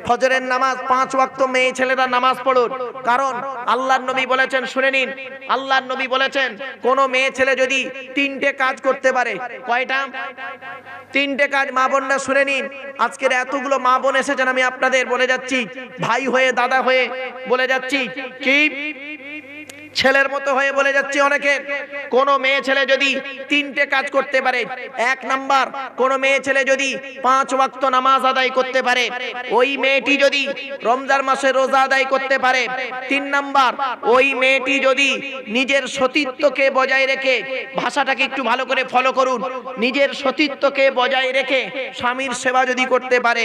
ফজরের নামাজ 5 ওয়াক্ত মেয়ে ছেলেরা নামাজ পড়ুন। কারণ আল্লাহর নবী বলেছেন, শুনে নিন, আল্লাহর নবী বলেছেন কোন মেয়ে ছেলে যদি 3টে কাজ করতে পারে, কয়টা? 3টে কাজ। মা বোনরা শুনে নিন, আজকের এতগুলো মা বোন এসেছেন, আমি আপনাদের বলে যাচ্ছি, ভাই হয়ে দাদা হয়ে বলে যাচ্ছি, কি ছেলের মতো হয়ে বলে যাচ্ছি অনেকে, কোন মেয়ে ছেলে যদি 3টে কাজ করতে পারে, 1 নাম্বার, কোন মেয়ে ছেলে যদি 5 ওয়াক্ত নামাজ আদায় করতে পারে, ওই মেয়েটি যদি রমজান মাসে রোজা আদায় করতে পারে, 3 নাম্বার, ওই মেয়েটি যদি নিজের সতীত্বকে বজায় রেখে, ভাষাটাকে একটু ভালো করে ফলো করুন, নিজের সতীত্বকে বজায় রেখে স্বামীর সেবা যদি করতে পারে।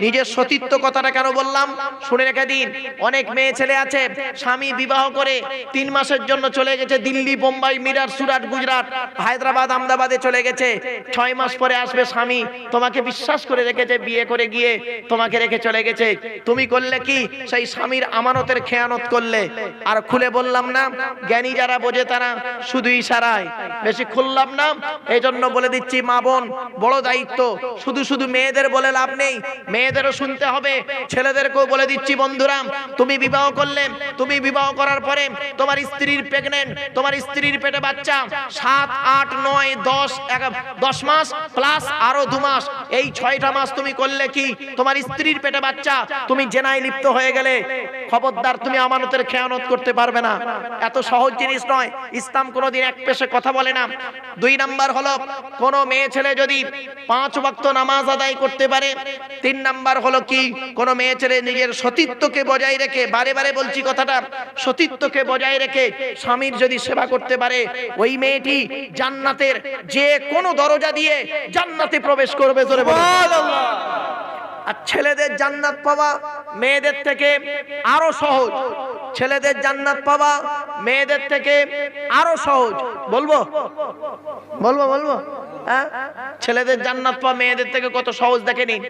নিজের সতীত্ব কথাটা কেন বললাম শুনে রেখে দিন। অনেক মেয়ে ছেলে আছে, স্বামী বিবাহ করে 3 মাসের জন্য চলে গেছে দিল্লি, বোম্বাই, মিরাট, সুরাট, গুজরাট, হায়দ্রাবাদ, আহমেদাবাদে চলে গেছে। 6 মাস পরে আসবে স্বামী, তোমাকে বিশ্বাস করে রেখেছে, বিয়ে করে গিয়ে তোমাকে রেখে চলে গেছে। তুমি করলে কি? সেই স্বামীর আমানতের খেয়ানত করলে। আর খুলে বললাম না, জ্ঞানী যারা বোঝে তারা শুধু ইশারায়, বেশি খুললাম না। এই জন্য বলে দিচ্ছি মা বোন, বড় দায়িত্ব। শুধু শুধু মেয়েদের বলে লাভ নেই, মেয়েদেরও শুনতে হবে, ছেলেদেরকেও বলে দিচ্ছি বন্ধুরা, তুমি বিবাহ করলে, তুমি বিবাহ করার পরে তোমার স্ত্রীর প্রেগনেন্ট, তোমার স্ত্রীর পেটে বাচ্চা 7, 8, 9, 10 মাস প্লাস আরো 2 মাস, এই 6টা মাস তুমি করলে কি? তোমার স্ত্রীর পেটে বাচ্চা, তুমি জেনায় লিপ্ত হয়ে গেলে, খবরদার, তুমি আমানতের খেয়ানত করতে পারবে না। এত সহজ জিনিস নয়, ইসলাম কোনোদিন এক পেশে কথা বলে না। 2 নাম্বার হলো, কোন মেয়ে ছেলে যদি 5 ওয়াক্ত নামাজ আদায় করতে পারে। 3 নাম্বার হলো কি? কোন মেয়ে ছেলে নিজের সতীত্বকে বজায় রেখে, বারে বারে বলছি কথাটা, সতীত্বকে বজায় রেখে স্বামীর যদি সেবা করতে পারে, ওই মেয়েটি জান্নাতের যে কোনো দরজা দিয়ে জান্নাতে প্রবেশ করবে। জোরে বলুন সুবহানাল্লাহ। আর ছেলেদের জান্নাত পাওয়া মেয়েদের থেকে আরো সহজ, ছেলেদের জান্নাত পাওয়া মেয়েদের থেকে আরো সহজ। বলবো বলবো বলবো হ্যাঁ, ছেলেদের জান্নাত পাওয়া মেয়েদের থেকে কত সহজ দেখে নিন।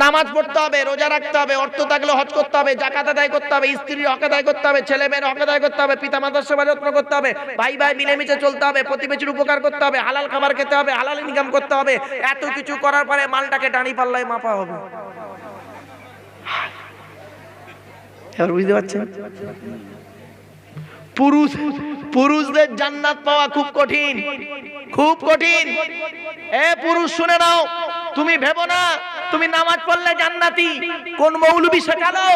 নামাজ পড়তে হবে, রোজা রাখতে হবে, অর্থ থাকলে হজ করতে হবে, যাকাত আদায় করতে হবে, স্ত্রীর হক আদায় করতে হবে, ছেলে মেয়ের হক আদায় করতে হবে, পিতা মাতার সেবা যত্ন করতে হবে, ভাই ভাই মিলেমিশে চলতে হবে, প্রতিবেশীর উপকার করতে হবে, হালাল খাবার খেতে হবে, হালাল ইনকাম করতে হবে। এত কিছু করার পরে মালটাকে ডানি পাল্লায় মাপা হবে। এবার বুঝতে পারছেন? পুরুষদের জান্নাত পাওয়া খুব কঠিন, খুব কঠিন। এ পুরুষ শুনে নাও, তুমি ভেবো না তুমি নামাজ পড়লে জান্নাতি। কোন মৌলবি শেখালো?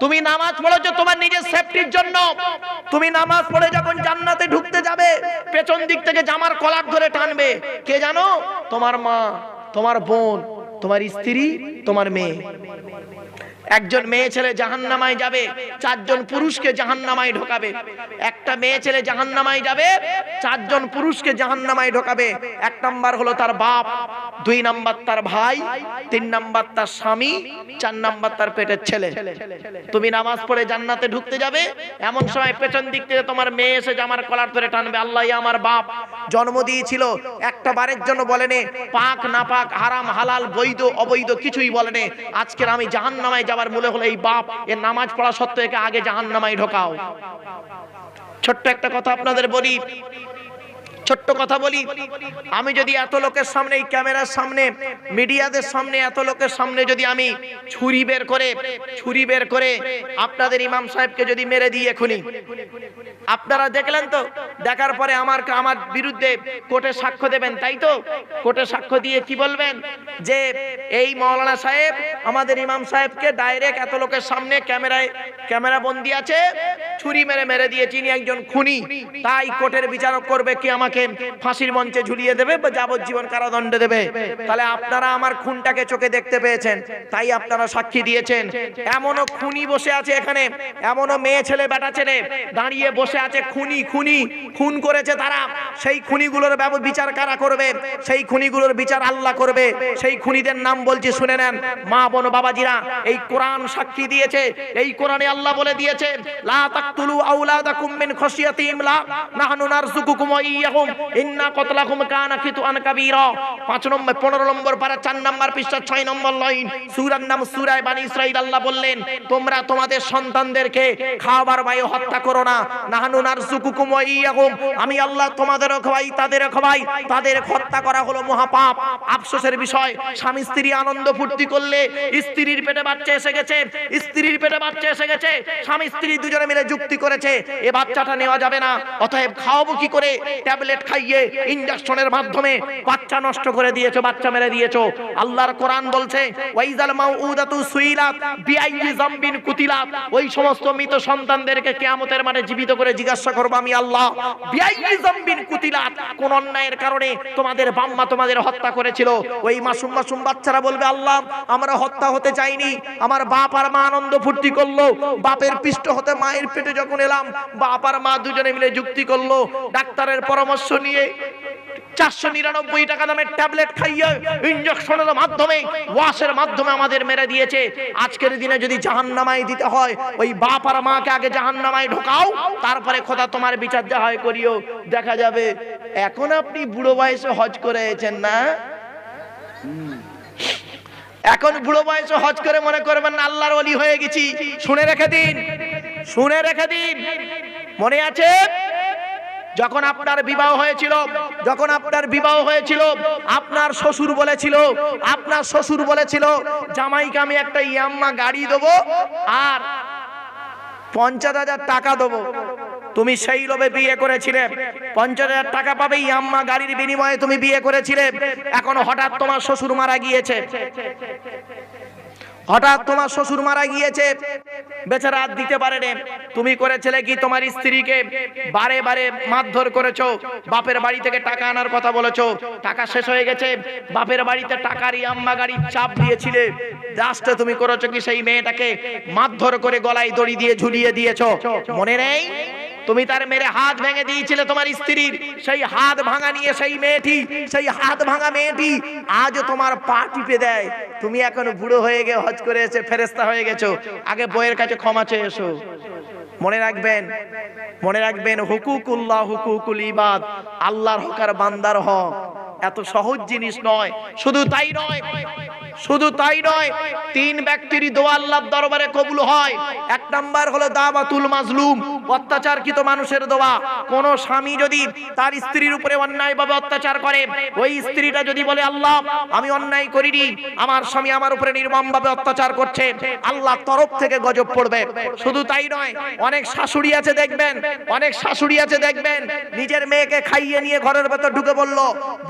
তুমি নামাজ পড়েছো তোমার নিজের সেফটির জন্য। তুমি নামাজ পড়ে যখন জান্নাতে ঢুকতে যাবে, পেছন দিক থেকে জামার কলার ধরে টানবে কে জানো? তোমার মা, তোমার বোন, তোমার স্ত্রী, তোমার মেয়ে। একজন মেয়ে ছেলে জাহান্নামায় যাবে, 4 জন পুরুষকে জাহান্নামায় ঢোকাবে। একটা মেয়ে ছেলে জাহান্নামায় যাবে, 4 জন পুরুষকে জাহান্নামায় ঢোকাবে। 1 নাম্বার হলো তার বাপ, 2 নাম্বার তার ভাই, 3 নাম্বার তার স্বামী, 4 নাম্বার তার পেটের ছেলে। তুমি নামাজ পড়ে জান্নাতে ঢুকতে যাবে, এমন সময় পেছন দিক থেকে তোমার মেয়ে এসে জামার কলার ধরে টানবে। আল্লাহ আমার বাপ জন্ম দিয়েছিল, একটা বারের জন্য বলেনে পাক না পাক, হারাম হালাল, বৈধ অবৈধ কিছুই বলেনে। আজকের আমি জাহান্নামায় যাবার মূলে হলো এই বাপ। এর নামাজ পড়া সত্ত্বেও একে আগে জাহান্নামায় ঢোকাও। ছোট্ট একটা কথা আপনাদের বলি, ছোট্ট কথা বলি। আমি যদি এত লোকের সামনে, এই ক্যামেরার সামনে, মিডিয়াদের সামনে, এত লোকের সামনে যদি আমি ছুরি বের করে আপনাদের ইমাম সাহেবকে যদি মেরে দিই এখনই, আপনারা দেখলেন তো, দেখার পরে আমার বিরুদ্ধে কোর্টে সাক্ষ্য দেবেন, তাই তো? কোর্টে সাক্ষ্য দিয়ে কি বলবেন? যে এই মাওলানা সাহেব আমাদের ইমাম সাহেবকে ডাইরেক্ট এত লোকের সামনে ক্যামেরা বন্দি আছে, ছুরি মেরে দিয়েছি, ইনি একজন খুনি। তাই কোর্টের বিচারক করবে কি, আমাকে ফাঁসির মঞ্চে ঝুলিয়ে দেবে বা যাবজ্জীবন কারাদণ্ড দেবে। তাহলে আপনারা আমার খুনটাকে চোখে দেখতে পেয়েছেন, তাই আপনারা সাক্ষী দিয়েছেন। এমনও খুনি বসে আছে এখানে, এমনও মেয়ে ছেলে বেটা ছেলে দাঁড়িয়ে বসে আছে, খুন করেছে তারা। সেই খুনিগুলোর বিচার কারা করবে? সেই খুনিগুলোর বিচার আল্লাহ করবে। সেই খুনিদের নাম বলছি, শুনে নেন মা বোন বাবাজিরা। এই কোরআন সাক্ষী দিয়েছে, এই কোরআনে আল্লাহ বলে দিয়েছে, লা তাকতুলু আওলাদাকুম মিন খাশিয়াতি ইমলাক নাহনু নারযুকুকুম ওয়া ইয়্যাহুম ইন্না কতলাকুম কানা খিতুআন কাবীরা। 5 নম্বর 15 নম্বর পারা 4 নম্বর পৃষ্ঠা 6 নম্বর লাইন, সূরার নাম সূরা বনী ইসরাঈল। আল্লাহ বললেন, তোমরা তোমাদের সন্তানদেরকে খাবার ভয়ে হত্যা করো না। নাহনু নারযুকুকুম ওয়া ইয়্যাহুম, আমি আল্লাহ তোমাদেরও খাওয়াই তাদেরও খাওয়াই। তাদের হত্যা করা হলো মহাপাপ। আফসোসের বিষয়, স্বামী স্ত্রী আনন্দ ফুর্তি করলে স্ত্রীর পেটে বাচ্চা এসে গেছে, স্ত্রীর পেটে বাচ্চা এসে গেছে, স্বামী স্ত্রী দুজনে মিলে যুক্তি করেছে এ বাচ্চাটা নেওয়া যাবে না, অতএব খাওয়াবো কি করে? ট্যাবলেট খাইয়ে ইনজেকশনের মাধ্যমে বাচ্চা নষ্ট করে দিয়েছো, বাচ্চা মেরে দিয়েছো। আল্লাহর কোরআন বলছে, ওয়াইজাল মাউউদাতু সুইলাত বিআইয়ি যামবিন কুতিলাত, ওই সমস্ত মৃত সন্তানদেরকে কিয়ামতের মাঠে জীবিত করে জিজ্ঞাসা করব আমি আল্লাহ, বিআইয়ি যামবিন কুতিলাত, কোন অন্যায়ের কারণে তোমাদের বাম্মা তোমাদের হত্যা করেছিল? ওই মাসুম মাসুম বাচ্চারা বলবে, আল্লাহ আমরা হত্যা হতে চাইনি, আমার বাপ আর মা আনন্দ ফুর্তি করলো, বাপের পৃষ্ঠ হতে মায়ের পেটে যখন এলাম বাপ আর মা দুজনে মিলে যুক্তি করলো, ডাক্তারের পরামর্শ নিয়ে 499 টাকা দামের ট্যাবলেট খাইয়ে ইনজেকশনের মাধ্যমে ওয়াশের মাধ্যমে আমাদের মেরে দিয়েছে। আজকের দিনে যদি জাহান্নামায় দিতে হয়, ওই বাপ আর মাকে আগে জাহান্নামায় ঢোকাও, তারপরে খোদা তোমার বিচার যা হয় করিও। দেখা যাবে এখন আপনি বুড়ো বয়সে হজ করে এসেছেন না, এখন বুড়ো বয়সে হজ করে মনে করবেন না আল্লাহর ওলি হয়ে গেছি। শুনে রেখে দিন, শুনে রেখে দিন, মনে আছে যখন আপনার বিবাহ হয়েছিল, যখন আপনার বিবাহ হয়েছিল আপনার শ্বশুর বলেছিল, আপনার শ্বশুর বলেছিল জামাইকে আমি একটা ইয়াম্মা গাড়ি দেবো আর 50,000 টাকা দেবো। তুমি সেই লোভে বিয়ে করেছিলে, 50,000 টাকা পাবে ইয়াম্মা গাড়ির বিনিময়ে তুমি বিয়ে করেছিলে। এখন হঠাৎ তোমার শ্বশুর মারা গিয়েছে, হঠাৎ তোমার শ্বশুর মারা গিয়েছে, বেচারা আর দিতে পারেনি। তুমি করেছিলে কি, তোমার স্ত্রীকে বারে বারে মারধর করেছো, বাপের বাড়ি থেকে টাকা আনার কথা বলেছো, টাকা শেষ হয়ে গেছে, বাপের বাড়িতে টাকার ইয়াম্মা গাড়ির চাপ দিয়েছিলে। লাস্টে তুমি করেছো কি, সেই মেয়েটাকে মারধর করে গলায় দড়ি দিয়ে ঝুলিয়ে দিয়েছো, মনে নেই? তুমি তার মেরে হাত ভেঙে দিয়েছিলে তোমার স্ত্রীর, সেই হাত ভাঙা নিয়ে সেই মেয়েটি, সেই হাত ভাঙা মেয়েটি আজ তোমার পা টিপে দেয়। তুমি এখন বুড়ো হয়ে গিয়ে হজ করে এসে ফেরেশতা হয়ে গেছো, আগে বইয়ের কাছে ক্ষমা চেয়ে এসো। মনে রাখবেন, মনে রাখবেন, হুকুকুল্লাহ হুকুকুল ইবাদ, আল্লাহর হক আর বান্দার হক এত সহজ জিনিস নয়। শুধু তাই নয়, শুধু তাই নয়, 3 ব্যক্তির দোয়া আল্লাহর দরবারে কবুল হয়। 1 নাম্বার হলো দাওয়াতুল মাজলুম, অত্যাচারকৃত মানুষের দোয়া। কোন স্বামী যদি তার স্ত্রীর উপরে অন্যায়ভাবে অত্যাচার করে, ওই স্ত্রীটা যদি বলে আল্লাহ আমি অন্যায় করিনি, আমার স্বামী আমার উপরে নির্মমভাবে অত্যাচার করছে, আল্লাহর তরফ থেকে গজব পড়বে। শুধু তাই নয়, অনেক শাশুড়ি আছে দেখবেন, অনেক শাশুড়ি আছে দেখবেন, নিজের মেয়েকে খাইয়ে নিয়ে ঘরের ভেতর ঢুকে বলল,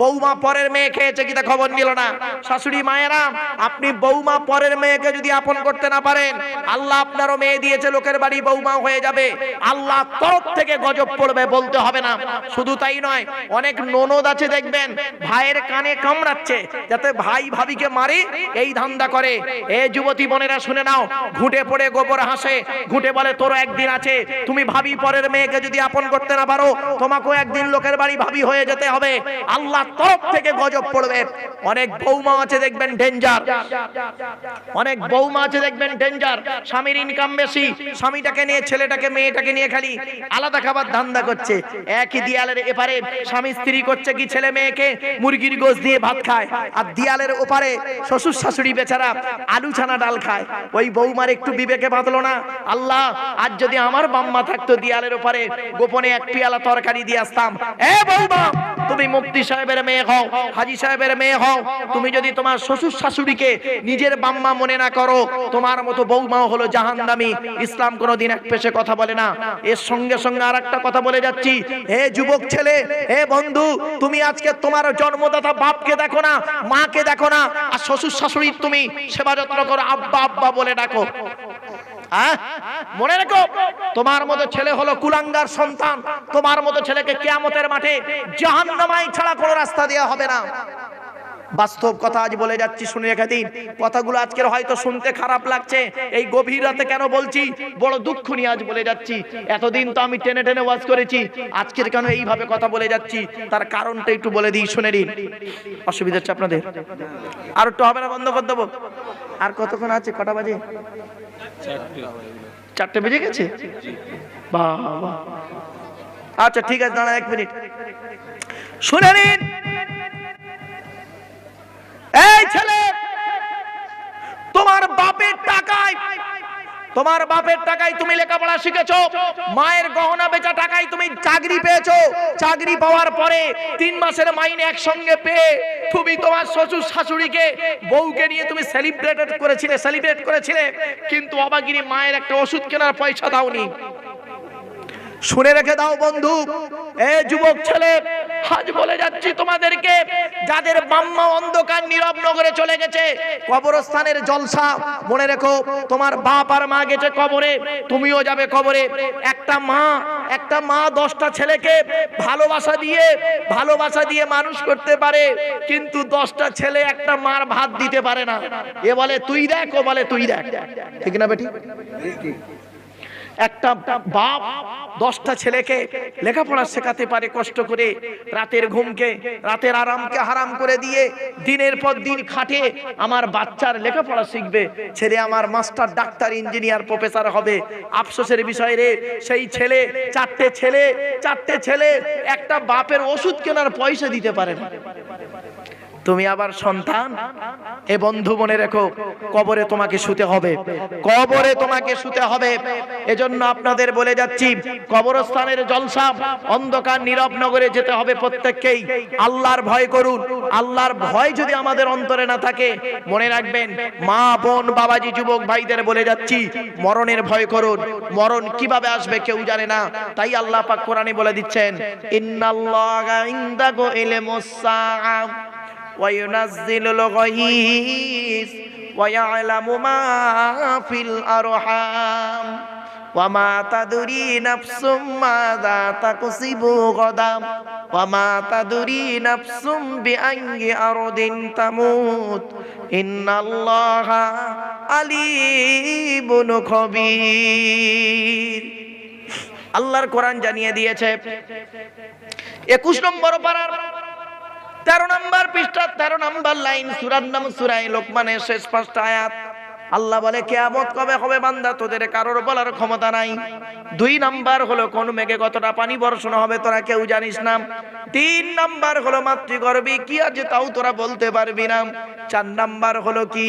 বৌমা পরের মেয়ে খেয়েছে কিনা খবর নিল না। শাশুড়ি মায়েরা, আপনি বৌমা পরের মেয়েকে যদি আপন করতে না পারেন, আল্লাহ আপনারও মেয়ে দিয়েছে, লোকের বাড়ি বৌমা হয়ে যাবে, আল্লাহ তরফ থেকে গজব পড়বে, বলতে হবে না। শুধু তাই নয়, অনেক ননদ আছে দেখবেন ভাইয়ের কানে কামড়াচ্ছে যাতে ভাই ভাবিকে মারে, এই ধান্দা করে। এ যুবতী বোনেরা শুনে নাও, ঘুঁটে পড়ে গোবর হাসে, ঘুঁটে বলে তোরও একদিন আছে, তুমি ভাবি পরের মেয়েকে যদি আপন করতে না পারো, তোমাকেও একদিন লোকের বাড়ি ভাবি হয়ে যেতে হবে, আল্লাহ তরফ থেকে গজব পড়বে। অনেক বৌমা আছে দেখবেন ডেঞ্জার, অনেক বৌমা আছে দেখবেন ডেঞ্জার, স্বামীর ইনকাম বেশি, স্বামীটাকে নিয়ে ছেলেটাকে মেয়েটাকে নিয়ে খালি আলাদা খাবার ধান্দা করছে। একই দিয়ালের এপারে স্বামী স্ত্রী করছে কি, ছেলে মেয়েকে মুরগির গোশত দিয়ে ভাত খায়, আর দিয়ালের ওপারে শ্বশুর শাশুড়ি বেচারা আলু ছানা ডাল খায়। ওই বৌমার একটু বিবেকে বাঁধলো না, আল্লাহ আজ যদি আমার বাম্মা থাকতো দিয়ালের ওপারে গোপনে 1 পেয়ালা তরকারি দিয়ে আসতাম। এ বৌমা, তুমি মুফতি সাহেবের মেয়ে হও, হাজী সাহেবের মেয়ে হও, তুমি যদি তোমার শ্বশুর শাশুড়িকে নিজের বাম্মা মনে না করো, তোমার মতো বৌমাও হলো জাহান্নামী। ইসলাম কোনোদিন এক পেশে কথা বলে না। এর সঙ্গে সঙ্গে আরেকটা কথা বলে যাচ্ছি, হে যুবক ছেলে, হে বন্ধু, তুমি আজকে তোমার জন্মদাতা বাপকে দেখো না, মাকে দেখো না, আর শ্বশুর শাশুড়ির তুমি সেবা যত্ন করো, আব্বা আব্বা বলে ডাকো। মনে রেখো, তোমার মতো ছেলে হলো কুলাঙ্গার সন্তান, তোমার মতো ছেলেকে কিয়ামতের মাঠে জাহান্নামায় ছাড়া কোনো রাস্তা দেওয়া হবে না। বাস্তব কথা আজ বলে যাচ্ছি, শুনে রেখে দিন। কথাগুলো আজকের হয়তো শুনতে খারাপ লাগছে, এই গভীর রাতে কেন বলছি, বড় দুঃখ নিয়ে আজ বলে যাচ্ছি। এতদিন তো আমি টেনে টেনে ওয়াজ করেছি, আজকের কেন এইভাবে কথা বলে যাচ্ছি তার কারণটা একটু বলে দিই, শুনে নিন। অসুবিধা হচ্ছে আপনাদের? আর একটু হবে না, বন্ধ করে দেবো? আর কতক্ষণ আছে? কটা বাজে? 4টে বেজে গেছে। বাবা, আচ্ছা ঠিক আছে, দাঁড়া 1 মিনিট শুনে নিন। এই ছেলে, তোমার বাপের টাকায় তুমি লেখাপড়া শিখেছো, মায়ের গহনা বেচা টাকায় তুমি চাকরি পেয়েছো। চাকরি পাওয়ার পরে 3 মাসের মাইনে একসঙ্গে পেয়ে তুমি তোমার শ্বশুর শাশুড়িকে বউকে নিয়ে তুমি সেলিব্রেট করেছিলে, কিন্তু অবাগিনী মায়ের একটা ওষুধ কেনার পয়সা দাওনি। শুনে রেখে দাও বন্ধু, এ যুবক ছেলে, আজ বলে যাচ্ছি তোমাদেরকে, যাদের বাম্মা অন্ধকার নীরব নগরে চলে গেছে, কবরস্থানের জলসা, মনে রেখো তোমার বাপ আর মা গেছে কবরে, তুমিও যাবে কবরে। একটা মা 10টা ছেলেকে ভালোবাসা দিয়ে মানুষ করতে পারে, কিন্তু 10টা ছেলে একটা মার ভাত দিতে পারে না। এ বলে তুই দেখ, ও বলে তুই দেখ, ঠিক না বেটি? একটা বাপ 10টা ছেলেকে লেখাপড়া শেখাতে পারে কষ্ট করে, রাতের ঘুমকে, রাতের আরামকে হারাম করে দিয়ে দিনের পর দিন খাটে আমার বাচ্চার লেখাপড়া শিখবে, ছেলে আমার মাস্টার, ডাক্তার, ইঞ্জিনিয়ার, প্রফেসর হবে। আফসোসের বিষয় রে, সেই ছেলে, 4টে ছেলে একটা বাপের ওষুধ কেনার পয়সা দিতে পারে না। তুমি আবার সন্তান। এ বন্ধু মনে রেখো, কবরে তোমাকে শুতে হবে। এজন্য আপনাদের বলে যাচ্ছি, কবরস্থানের জলসা, অন্ধকার নীরব নগরে যেতে হবে প্রত্যেককেই। আল্লাহর ভয় করুন। আল্লাহর ভয় যদি আমাদের অন্তরে না থাকে, মনে রাখবেন, মা, বোন, বাবাজি, যুবক ভাইদের বলে যাচ্ছি, মরণের ভয় করুন। মরণ কিভাবে আসবে কেউ জানে না, তাই আল্লাহ পাক কোরআনে বলে দিচ্ছেন, ইন্নাল্লাহা ইনদাহু ইলমুস সাআ وينزل الغيث ويعلم ما في الأرحام وما تدري نفس ماذا تكسب غدا وما تدري نفس بأي أرض تموت إن الله عليم خبير। আল্লাহর কোরআন জানিয়ে দিয়েছে 21 নম্বর পারার 13 নম্বর পৃষ্ঠা 13 নম্বর লাইন, সূরার নাম সূরা লোকমানের শেষ 5টা আয়াত। আল্লাহ বলে, কিয়ামত কবে হবে বান্দা, তোদের কারোর বলার ক্ষমতা নাই। 2 নাম্বার হলো কোন মেঘে কতটা পানি বর্ষণ হবে তোরা কেউ জানিস না। 3 নাম্বার হলো মাতৃগর্ভে কি আছে তাও তোরা বলতে পারবি না। 4 নাম্বার হলো কি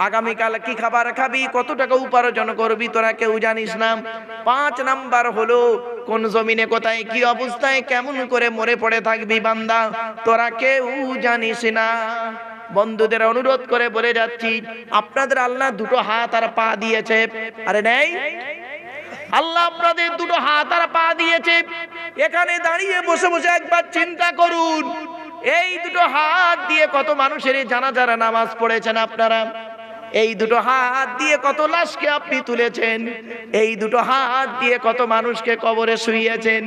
আগামীকাল কি খাবার খাবি, কত টাকা উপার্জন করবি তোরা কেউ জানিস না। 5 নাম্বার হলো কোন জমিনে কোথায় কি অবস্থায় কেমন করে মরে পড়ে থাকবি বান্দা, তোরা কেউ জানিস না। বন্ধুদের অনুরোধ করে বলে যাচ্ছি, আপনাদের আল্লাহ 2টো হাত আর পা দিয়েছে, আরে নেই? আল্লাহ আপনাদের 2টো হাত আর পা দিয়েছে। এখানে দাঁড়িয়ে বসে বসে একবার চিন্তা করুন, এই 2টো হাত দিয়ে কত মানুষের জানাজার নামাজ পড়েছেন আপনারা, এই 2টো হাত দিয়ে কত লাশকে আপনি তুলেছেন, এই 2টো হাত দিয়ে কত মানুষকে কবরে শুইয়েছেন,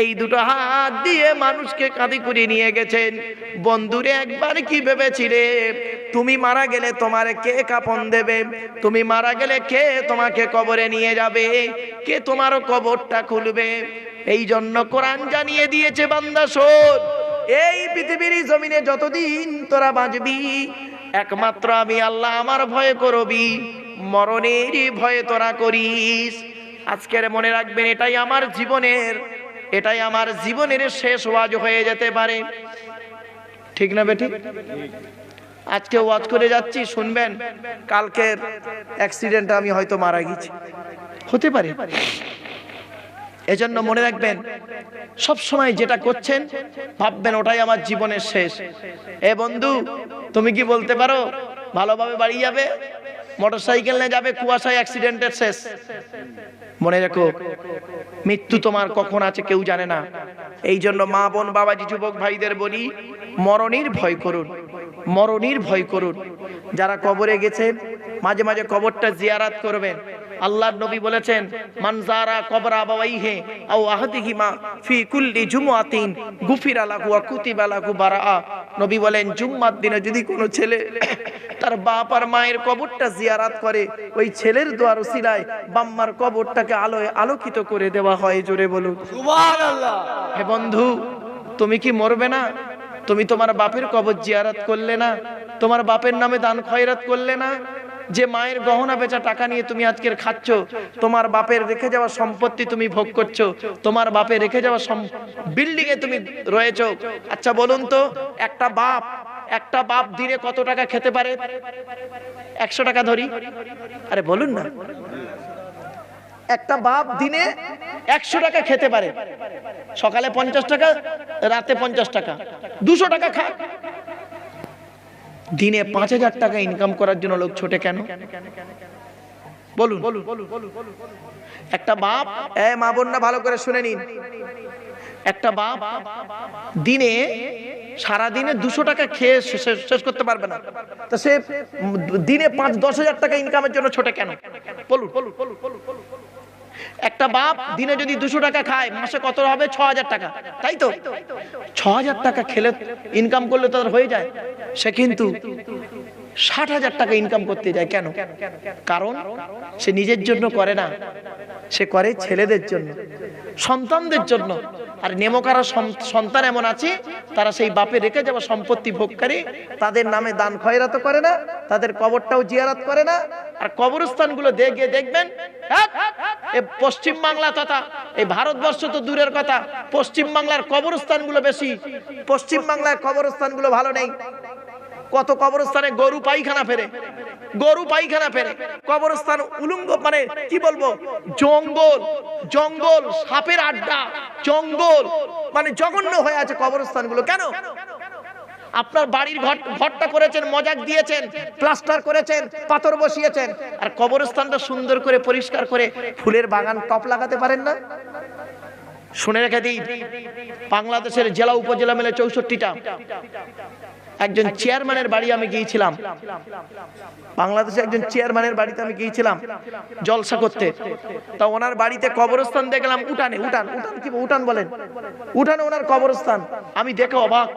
এই 2টো হাত দিয়ে মানুষকে কাঁধে করে নিয়ে গেছেন। বন্ধুরে একবার কি ভেবেছিলে তুমি মারা গেলে তোমার কে কাফন দেবে, তুমি মারা গেলে কে তোমাকে কবরে নিয়ে যাবে, কে তোমার কবরটা খুলবে? এই জন্য কোরআন জানিয়ে দিয়েছে, বান্দা শোন, এই পৃথিবীর জমিনে যতদিন তোরা বাঁচবি একমাত্র আমি আল্লাহ আমার ভয় করবি, মরণের ভয় তোরা করিস। আজকের মনে রাখবেন, এটাই আমার জীবনের শেষ ওয়াজ হয়ে যেতে পারে, ঠিক না বেটি? আজকে ওয়াজ করে যাচ্ছি, শুনবেন কালকের অ্যাক্সিডেন্টে আমি হয়তো মারা গেছি, হতে পারে। এজন্য মনে রাখবেন, সব সময় যেটা করছেন ভাববেন ওটাই আমার জীবনের শেষ। এ বন্ধু, তুমি কি বলতে পারো ভালোভাবে বাড়ি যাবে? মোটরসাইকেল নিয়ে যাবে, কুয়াশায় অ্যাক্সিডেন্টের শেষ। মনে রেখো, মৃত্যু তোমার কখন আছে কেউ জানে না। এই জন্য মা, বোন, বাবাজি, যুবক ভাইদের বলি, মরণের ভয় করুন, মরণের ভয় করুন। যারা কবরে গেছে মাঝে মাঝে কবরটা জিয়ারাত করবেন। আল্লাহর নবী বলেছেন, মান যারা কবর আবাওয়াইহি আও আহাদিহিমা ফি কুল্লি জুমআতিন গুফিরা লাহু ওয়া কুতিবা লাহু বারাআ। নবী বলেন, জুম্মার দিনে যদি কোনো ছেলে তার বাপ আর মায়ের কবরটা জিয়ারাত করে, ওই ছেলের দোয়ার উসিলায় বাম্মার কবরটাকে আলোয় আলোকিত করে দেওয়া হয়। জোরে বলুন সুবহানাল্লাহ। হে বন্ধু, তুমি কি মরবে না? তুমি তোমার বাপের কবর জিয়ারত করলে না? তোমার বাপের নামে দান খয়রাত করলে না? যে মায়ের গহনা বেচা টাকা নিয়ে তুমি আজকের খাচ্ছ, তোমার বাপের রেখে যাওয়া সম্পত্তি তুমি ভোগ করছো, তোমার বাপের রেখে যাওয়া বিল্ডিং এ তুমি রয়েছো। আচ্ছা বলুন তো, একটা বাপ দিনে কত টাকা খেতে পারে? 100 টাকা ধরি, আরে বলুন না। একটা বাপ দিনে 100 টাকা খেতে পারে, সকালে 50 টাকা, রাতে 50 টাকা, 200 টাকা খায়। দিনে 5000 টাকা ইনকাম করার জন্য লোক ছোটে কেন? বলুন। একটা বাপ, মা বোনরা ভালো করে শুনে নিন, একটা বাপ দিনে সারাদিনে 200 টাকা খেয়ে শেষ করতে পারবে না, তো সে দিনে 5-10 হাজার টাকা ইনকামের জন্য ছোটে কেন? বলুন। একটা বাপ দিনে যদি 200 টাকা খায়, মাসে কত হবে? 6000 টাকা, তাই তো? 6000 টাকা খেলে ইনকাম করলে তার হয়ে যায়, সে কিন্তু 60,000 টাকা ইনকাম করতে যায় কেন? কারণ সে নিজের জন্য করে না, সে করে ছেলেদের জন্য, সন্তানদের জন্য। আর নেমকারা সন্তান এমন আছে, তারা সেই বাপে রেখে যাওয়া সম্পত্তি ভোগকারী, তাদের নামে দান খয়রাত করে না, তাদের কবরটাও জিয়ারত করে না। আর কবরস্থানগুলো গিয়ে দেখবেন, পশ্চিম বাংলা তথা এই ভারতবর্ষ তো দূরের কথা, পশ্চিম বাংলার কবরস্থানগুলো বেশি, পশ্চিম বাংলার কবরস্থানগুলো ভালো নেই। কত কবরস্থানে গরু পায়খানা ফেরে, কবরস্থান উলঙ্গ, মানে কি বলবো, জঙ্গল, সাপের আড্ডা, জঙ্গল, মানে জঘন্য হয়ে আছে কবরস্থানগুলো। কেন? আপনার বাড়ির ঘরটা করেছেন, মজাক দিয়েছেন, প্লাস্টার করেছেন, পাথর বসিয়েছেন, আর কবরস্থানটা সুন্দর করে পরিষ্কার করে ফুলের বাগান টপ লাগাতে পারেন না। শুনে রেখে দিই, বাংলাদেশের জেলা উপজেলা মিলে 64টা। একজন চেয়ারম্যানের বাড়ি আমি গিয়েছিলাম, বাংলাদেশে একজন চেয়ারম্যানের বাড়িতে আমি গিয়েছিলাম জলসা করতে। তা ওনার বাড়িতে কবরস্থান দেখলাম, উঠান বলেন, উঠানে ওনার কবরস্থান। আমি দেখে অবাক,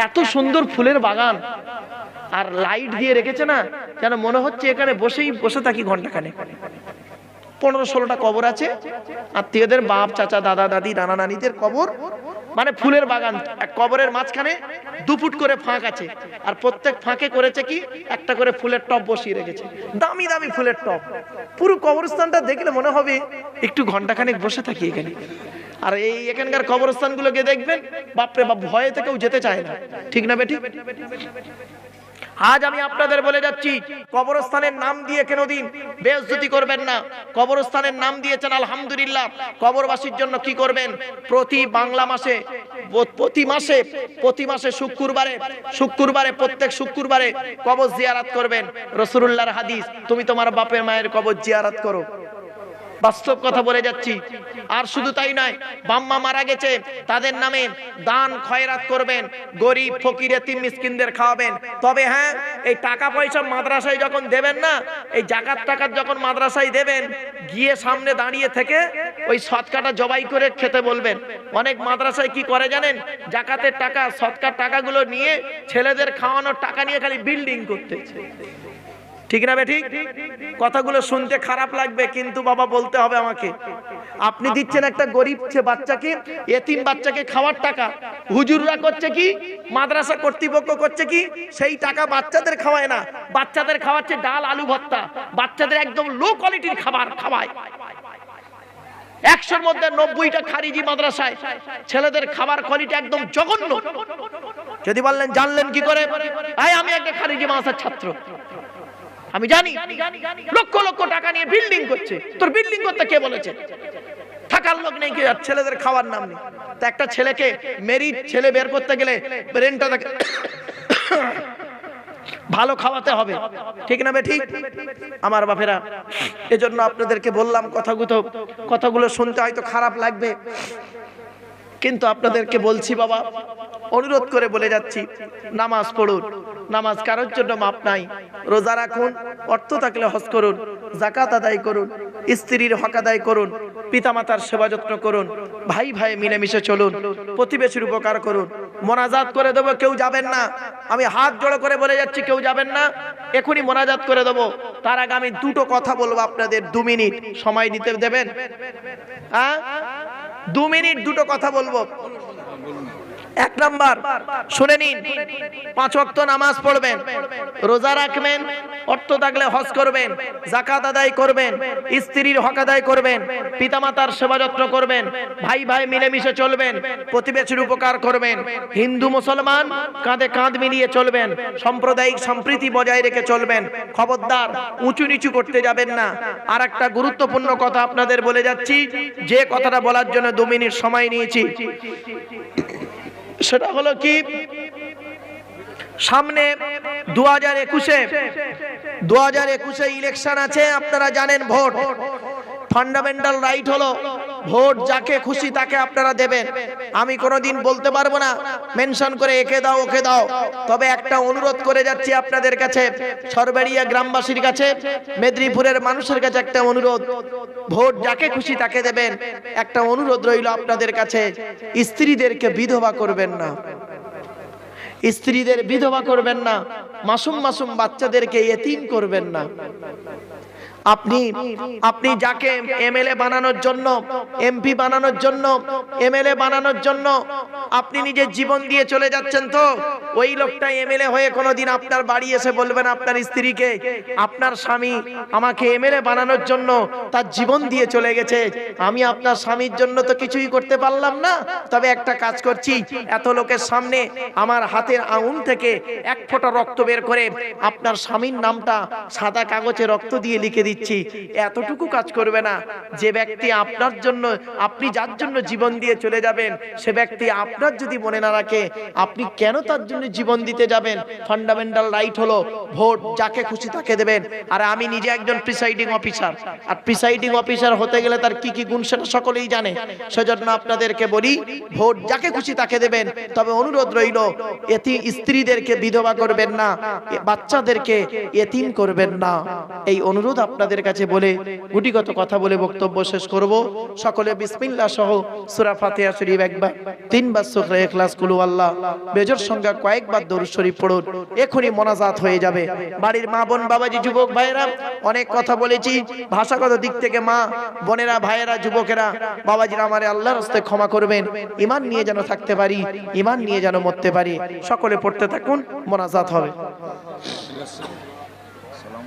এত সুন্দর ফুলের বাগান, আর লাইট দিয়ে রেখেছে না, যেন মনে হচ্ছে এখানে বসে থাকি ঘন্টাখানেক। 15-16টা কবর আছে, আত্মীয়দের, বাপ, চাচা, দাদা, দাদি, নানা নানিদের কবর, মানে ফুলের বাগান। কবরের মাঝখানে 2 ফুট করে ফাঁক আছে, আর প্রত্যেক ফাঁকে করেছে কি, একটা করে ফুলের টব বসিয়ে রেখেছে, দামি দামি ফুলের টব। পুরো কবরস্থানটা দেখলে মনে হবে একটু ঘন্টাখানেক বসে থাকি এখানে। আর এই এখানকার কবরস্থানগুলোকে দেখবেন, বাপরে বাপ, ভয়ে থেকেও যেতে চায় না, ঠিক না বেটি? আজ আমি আপনাদের বলে যাচ্ছি, কবরস্থানের নাম দিয়ে কোনোদিন বেইজ্জতি করবেন না। কবরস্থানের নাম দিয়েছেন, আলহামদুলিল্লাহ। কবরবাসীর জন্য কি করবেন? প্রতি মাসে শুক্রবারে প্রত্যেক শুক্রবারে কবর জিয়ারত করবেন। রাসূলুল্লাহর হাদিস, তুমি তোমার বাপের মায়ের কবর জিয়ারত করো। বাস্তব কথা বলে যাচ্ছি। আর শুধু তাই নয়, বাম্মা মারা গেছে, তাদের নামে দান খয়রাত করবেন, গরিব ফকির এতিম মিসকিনদের খাওয়াবেন। তবে হ্যাঁ, এই টাকা পয়সা মাদ্রাসায় যখন দেবেন না, এই জাকাত টাকাত যখন মাদ্রাসায় দেবেন, গিয়ে সামনে দাঁড়িয়ে থেকে ওই সদকাটা জবাই করে খেতে বলবেন। অনেক মাদ্রাসায় কি করে জানেন? জাকাতের টাকা, সদকার টাকাগুলো নিয়ে ছেলেদের খাওয়ানোর টাকা নিয়ে খালি বিল্ডিং করতেছে, ঠিক না বেঠিক? কথাগুলো শুনতে খারাপ লাগবে, কিন্তু বাবা বলতে হবে আমাকে। আপনি দিচ্ছেন একটা গরিব বাচ্চাকে, এতিম বাচ্চাকে খাওয়ার টাকা, হুজুররা করছে কি, মাদ্রাসা কর্তৃপক্ষ করছে কি, সেই টাকা বাচ্চাদের খাওয়ায় না, বাচ্চাদের খাওয়াচ্ছে ডাল আলু ভর্তা, বাচ্চাদের একদম লো কোয়ালিটির খাবার খাওয়ায়। 100-র মধ্যে 90টা খারিজি মাদ্রাসায় ছেলেদের খাবার কোয়ালিটি একদম জঘন্য। যদি বললেন জানলেন কি করে, আমি একটা খারিজি মাদ্রাসার ছাত্র, আমি জানি। লক্ষ লক্ষ টাকা নিয়ে বিল্ডিং করছে, তোর বিল্ডিং করতে কে বলেছে? থাকার লোক নেই, ছেলেদের খাওয়ার নাম নেই। তা একটা ছেলেকে, মেরিট ছেলে বের করতে গেলে ব্রেনটা ভালো খাওয়াতে হবে, ঠিক না বেঠিক? আমার বাপেরা, এজন্য আপনাদেরকে বললাম, কথাগুলো শুনতে হয়তো খারাপ লাগবে, কিন্তু আপনাদেরকে বলছি বাবা, অনুরোধ করে বলে যাচ্ছি, নামাজ পড়ুন। নামাজ কারোর জন্য মাপ নাই। রোজা রাখুন, অর্থ থাকলে হজ করুন, যাকাত আদায় করুন, স্ত্রীর হক আদায় করুন, পিতামাতার সেবা যত্ন করুন, ভাই ভাই মিলেমিশে চলুন, প্রতিবেশীর উপকার করুন। মোনাজাত করে দেবো, কেউ যাবেন না, আমি হাত জোড়ো করে বলে যাচ্ছি, কেউ যাবেন না, এখনই মোনাজাত করে দেবো। তার আগে আমি 2টো কথা বলবো আপনাদের, 2 মিনিট সময় নিতে দেবেন? 2 মিনিট 2টো কথা বলবো। এক নাম্বার শুনে নিন, 5 ওয়াক্ত নামাজ পড়বেন, রোজা রাখবেন, অর্থ থাকলে হজ করবেন, যাকাত আদায় করবেন, স্ত্রীর হক আদায় করবেন, পিতামাতার সেবা যত্ন করবেন, ভাই ভাই মিলেমিশে চলবেন, প্রতিবেশীর উপকার করবেন, হিন্দু মুসলমান কাঁধে কাঁধ মিলিয়ে চলবেন, সাম্প্রদায়িক সম্প্রীতি বজায় রেখে চলবেন। খবরদার উঁচু নিচু করতে যাবেন না। আর একটা গুরুত্বপূর্ণ কথা আপনাদের বলে যাচ্ছি, যে কথাটা বলার জন্য 2 মিনিট সময় নিয়েছি, সেটা হলো কি, সামনে 2021-এ ইলেকশন আছে, আপনারা জানেন, ভোট ফান্ডামেন্টাল রাইট হলো ভোট যাকে খুশি তাকে আপনারা দেবেন। আমি কোনোদিন বলতে পারবো না মেনশন করে একে দাও ওকে দাও, তবে একটা অনুরোধ করে যাচ্ছি আপনাদের কাছে, সরবেরিয়া গ্রামবাসীর কাছে, মেদিনীপুরের মানুষের কাছে একটা অনুরোধ, ভোট যাকে খুশি তাকে দেবেন। একটা অনুরোধ রইল আপনাদের কাছে, স্ত্রীদেরকে বিধবা করবেন না, স্ত্রীদের বিধবা করবেন না, মাসুম মাসুম বাচ্চাদেরকে ইয়েতিম করবেন না। আপনি যাকে এমএলএ বানানোর জন্য, এমপি বানানোর জন্য, এমএলএ বানানোর জন্য আপনি নিজের জীবন দিয়ে চলে যাচ্ছেন, তো ওই লোকটা এমএলএ হয়ে কোনোদিন আপনার বাড়ি এসে বলবেন আপনার স্ত্রীকে, আপনার স্বামী আমাকে এমএলএ বানানোর জন্য তার জীবন দিয়ে চলে গেছে, আমি আপনার স্বামীর জন্য তো কিছুই করতে পারলাম না, তবে একটা কাজ করছি, এত লোকের সামনে আমার হাতের আঙুল থেকে 1 ফোঁটা রক্ত বের করে আপনার স্বামীর নামটা সাদা কাগজে রক্ত দিয়ে লিখে দিচ্ছি। এতটুকু কাজ করবে না। যে ব্যক্তি আপনার জন্য, আপনি যার জন্য জীবন দিয়ে চলে যাবেন, সে ব্যক্তি আপনার যদি মনে না রাখে, আপনি কেন তার জন্য জীবন দিতে যাবেন? ফান্ডামেন্টাল রাইট হলো ভোট যাকে খুশি তাকে দেবেন। আর আমি নিজে একজন প্রিসাইডিং অফিসার, আর প্রিসাইডিং অফিসার হতে গেলে তার কি কি গুণ সেটা সকলেই জানে। সেজন্য আপনাদেরকে বলি, ভোট যাকে খুশি তাকে দেবেন, তবে অনুরোধ রইল স্ত্রীদেরকে বিধবা করবেন না, বাচ্চাদেরকে এতিম করবেন না। এই অনুরোধ আপনাদের কাছে বলে গুটিগত কথা বলে বক্তব্য শেষ করব। সকলে বিসমিল্লাহ সহ সূরা ফাতিহা শরীফ একবার, 3 বার সূরা ইখলাস, কুল আল্লাহ, বেজোর সংখ্যা কয়েকবার দরুদ শরীফ পড়ুন, এখনই মোনাজাত হয়ে যাবে। বাড়ির মা বোন বাবাজি যুবক ভাইয়েরা, অনেক কথা বলেছি, ভাষাগত দিক থেকে মা বোনেরা ভাইয়েরা যুবকেরা বাবাজিরা আমারে আল্লাহর রাস্তায় ক্ষমা করবেন। ঈমান নিয়ে যেন থাকতে পারি, ঈমান নিয়ে যেন মরতে পারি। সকলে পড়তে থাকুন, মোনাজাত হবে। সালাম